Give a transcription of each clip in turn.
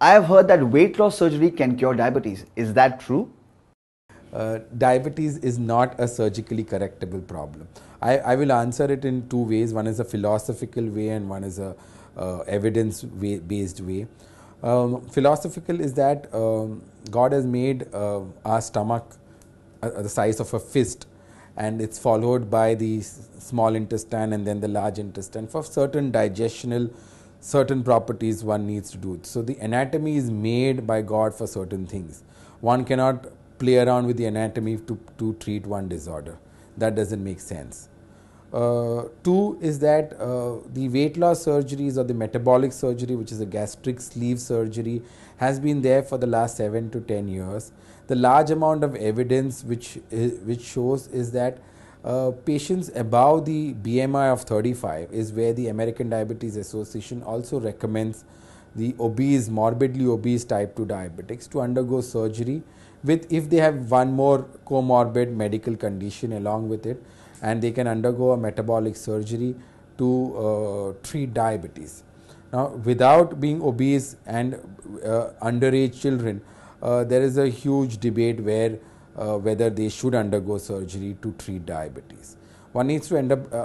I have heard that weight loss surgery can cure diabetes. Is that true? Diabetes is not a surgically correctable problem. I will answer it in two ways. One is a philosophical way and one is a evidence-based way. Philosophical is that God has made our stomach the size of a fist, and it's followed by the small intestine and then the large intestine. For certain digestional, certain properties one needs to do it. So the anatomy is made by God for certain things. One cannot play around with the anatomy to treat one disorder. That doesn't make sense. Two is that the weight loss surgeries or the metabolic surgery, which is a gastric sleeve surgery, has been there for the last 7 to 10 years. The large amount of evidence which shows is that patients above the BMI of 35 is where the American Diabetes Association also recommends the obese, morbidly obese type 2 diabetics to undergo surgery with, if they have one more comorbid medical condition along with it, and they can undergo a metabolic surgery to treat diabetes. Now, without being obese and underage children, there is a huge debate where whether they should undergo surgery to treat diabetes. One needs to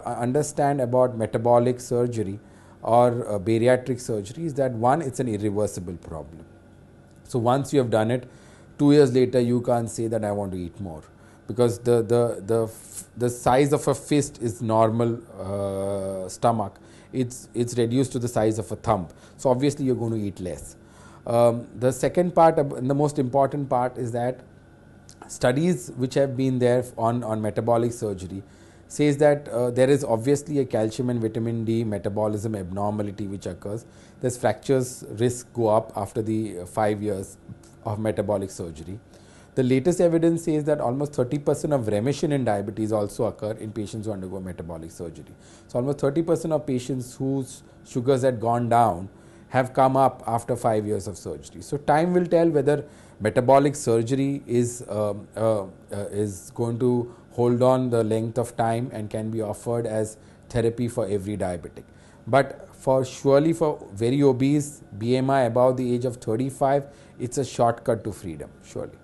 understand about metabolic surgery or bariatric surgery is that one, it's an irreversible problem. So once you have done it, 2 years later you can't say that I want to eat more, because the size of a fist is normal stomach. It's reduced to the size of a thumb. So obviously you're going to eat less. The second part, the most important part, is that studies which have been there on metabolic surgery says that there is obviously a calcium and vitamin D metabolism abnormality which occurs. There's fractures risk go up after the 5 years of metabolic surgery. The latest evidence says that almost 30% of remission in diabetes also occur in patients who undergo metabolic surgery. So almost 30% of patients whose sugars had gone down have come up after 5 years of surgery. So time will tell whether metabolic surgery is going to hold on the length of time and can be offered as therapy for every diabetic. But surely for very obese, BMI above the age of 35, it's a shortcut to freedom, surely.